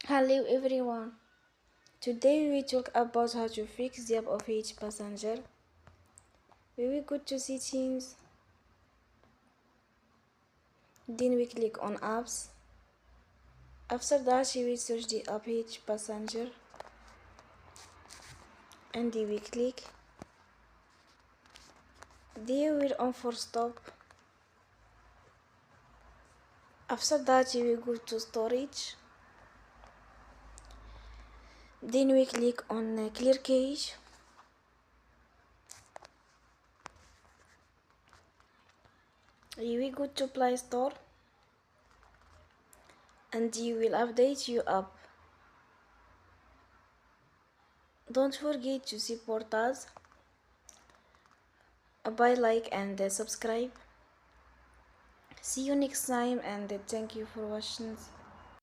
Hello everyone. Today we will talk about how to fix the app of Heetch Passenger. We will go to settings, then we click on apps. After that we will search the app Heetch Passenger and we click. Then we will on for stop. After that we will go to storage. Then we click on clear cache. We will go to Play Store and you will update your app. Don't forget to support us by like and subscribe. See you next time and thank you for watching.